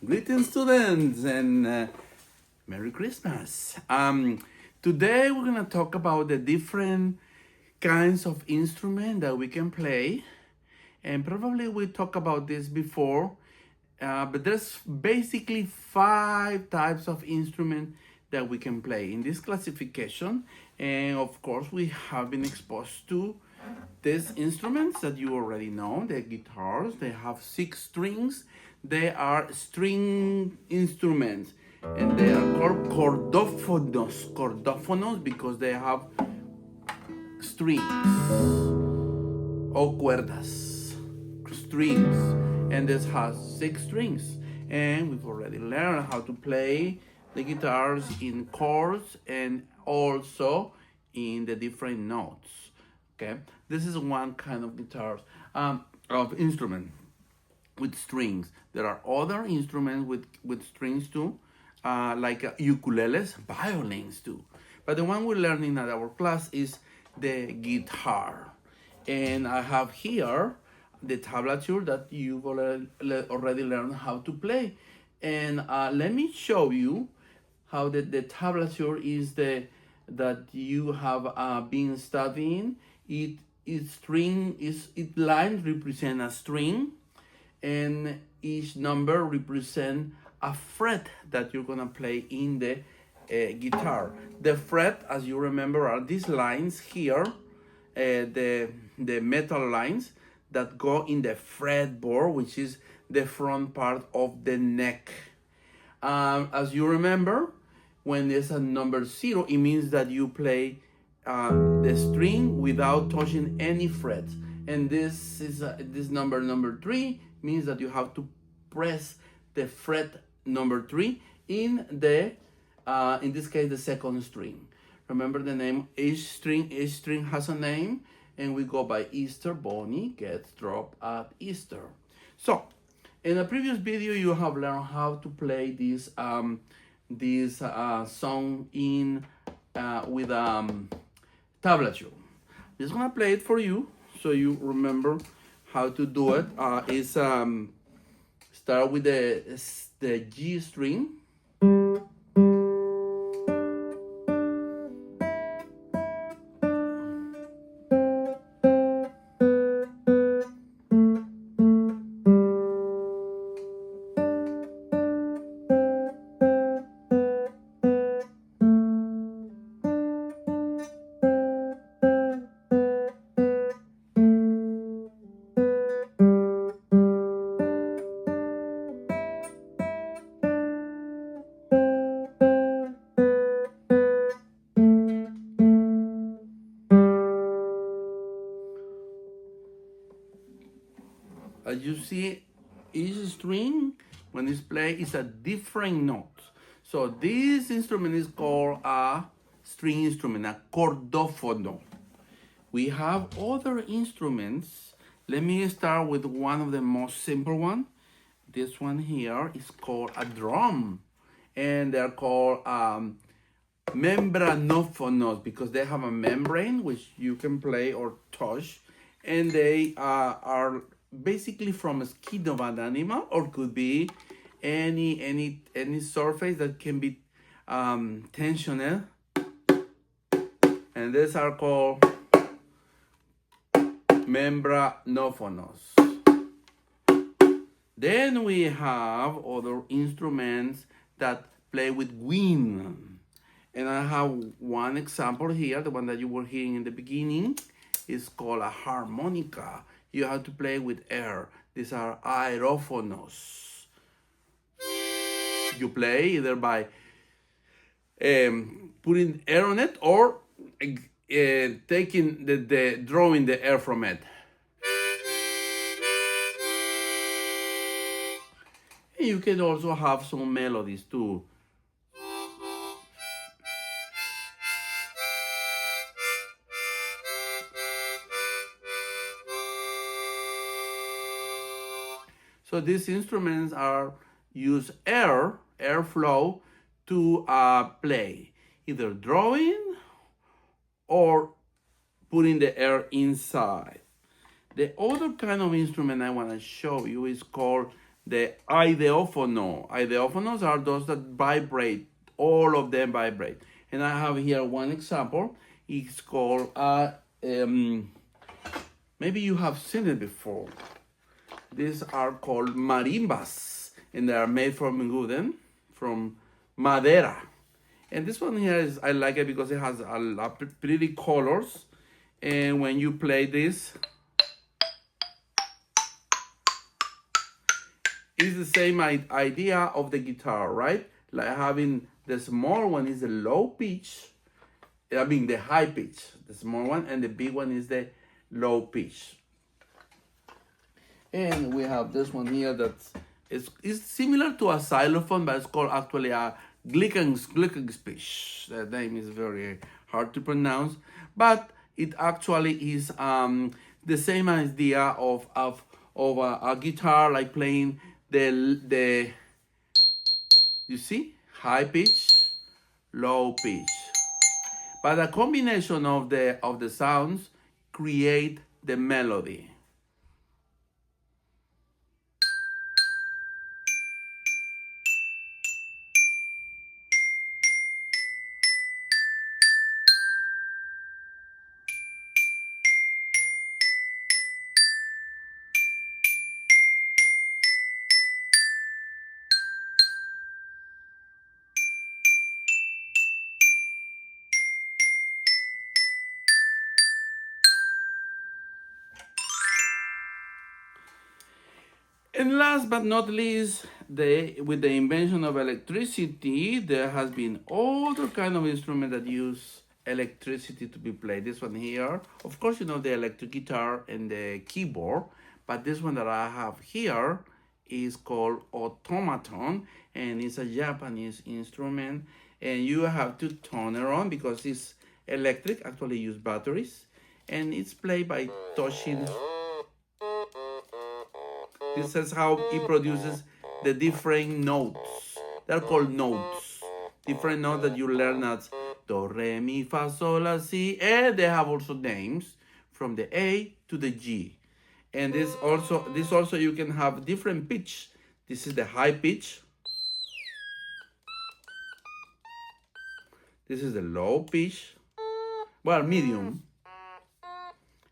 Greetings, students, and Merry Christmas. Today we're gonna talk about the different kinds of instrument that we can play, and probably we talked about this before, but there's basically 5 types of instrument that we can play in this classification, and of course we have been exposed to these instruments that you already know, the guitars. They have 6 strings. They are string instruments, and they are called cordófonos. Cordófonos because they have strings or cuerdas, strings, and this has 6 strings. And we've already learned how to play the guitars in chords and also in the different notes. Okay, this is one kind of guitars, of instrument with strings. There are other instruments with strings too, like ukuleles, violins too. But the one we're learning at our class is the guitar. And I have here the tablature that you've already learned how to play. And let me show you how the tablature is the that you have been studying. It lines represent a string, and each number represent a fret that you're gonna play in the guitar. The fret, as you remember, are these lines here, the metal lines that go in the fretboard, which is the front part of the neck. As you remember, when there's a number 0, it means that you play the string without touching any frets. And this is this number 3 means that you have to press the fret number 3 in the in this case the second string. Remember the name. Each string has a name, and we go by Easter. Bonnie gets dropped at Easter. So in a previous video you have learned how to play this song in with tablature. I'm just gonna play it for you so you remember how to do it. Is start with the G string. As you see, each string, when it's played, is a different note. So this instrument is called a string instrument, a cordófono. We have other instruments. Let me start with one of the most simple one. This one here is called a drum, and they're called membranófonos because they have a membrane which you can play or touch, and they are basically from a skin of an animal, or could be any surface that can be tensioned, and these are called membranófonos. Then we have other instruments that play with wind, and I have one example here. The one that you were hearing in the beginning is called a harmonica. You have to play with air. These are aerófonos. You play either by putting air on it or taking drawing the air from it. And you can also have some melodies too. So these instruments use airflow to play, either drawing or putting the air inside. The other kind of instrument I want to show you is called the ideophono. Ideophonos are those that vibrate. All of them vibrate. And I have here one example. It's called, maybe you have seen it before. These are called marimbas, and they are made from wooden, from madera. And this one here is, I like it because it has a lot of pretty colors. And when you play this, it's the same idea of the guitar, right? Like having the small one is the low pitch, I mean the high pitch, the small one, and the big one is the low pitch. And we have this one here that is similar to a xylophone, but it's called actually a Glockenspiel. The name is very hard to pronounce, but it actually is the same idea of a guitar, like playing the you see, high pitch, low pitch. But a combination of the sounds create the melody. And last but not least, with the invention of electricity, there has been other kind of instrument that use electricity to be played. This one here, of course, you know the electric guitar and the keyboard, but this one that I have here is called automaton, and it's a Japanese instrument, and you have to turn it on because it's electric, actually use batteries, and it's played by touching. This is how it produces the different notes. They're called notes. Different notes that you learn as do, re, mi, fa, sol, la, si, and they have also names from the A to the G. And this also you can have different pitch. This is the high pitch. This is the low pitch. Well, medium.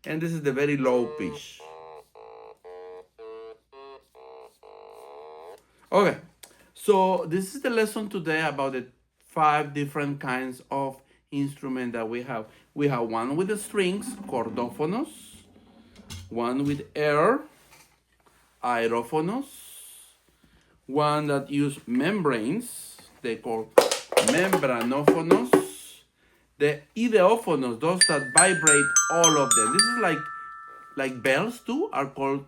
And this is the very low pitch. Okay, so this is the lesson today about the 5 different kinds of instrument that we have. We have one with the strings, chordophonos, one with air, aerophonos, one that use membranes, they call membranophonos, the ideophonos, those that vibrate all of them. This is like bells too, are called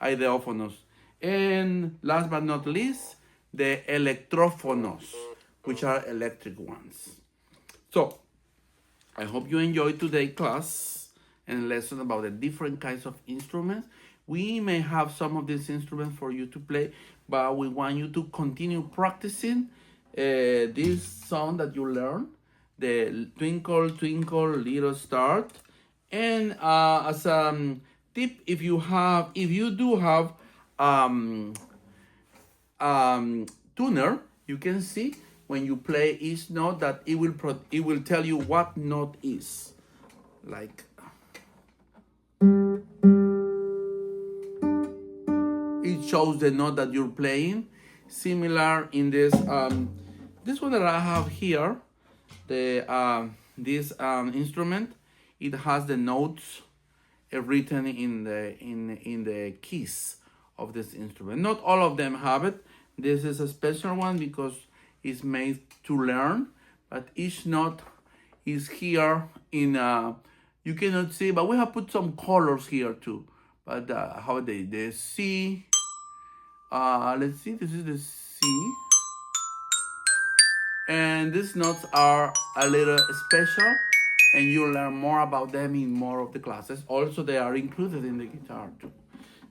ideophonos. And last but not least, the electrophonos, which are electric ones. So, I hope you enjoyed today's class and lesson about the different kinds of instruments. We may have some of these instruments for you to play, but we want you to continue practicing this song that you learn, the Twinkle, Twinkle, Little Star. And as a tip, if you do have tuner, you can see when you play each note that it will tell you what note is. Like it shows the note that you're playing. Similar in this this one that I have here, this instrument, it has the notes written in the keys of this instrument. Not all of them have it. This is a special one because it's made to learn, but each note is here in you cannot see, but we have put some colors here too. But how the C, let's see, this is the C, and these notes are a little special, and you'll learn more about them in more of the classes. Also, they are included in the guitar too.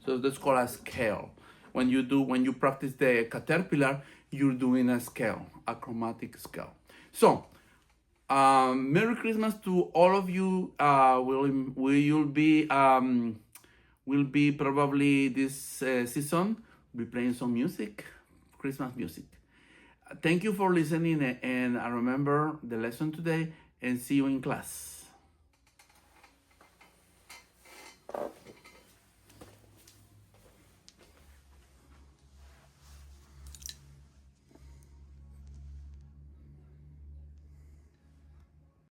So that's called a scale. When you practice the caterpillar, you're doing a scale, a chromatic scale. So, Merry Christmas to all of you. Will be probably this season be playing some music, Christmas music. Thank you for listening, and I remember the lesson today, and see you in class.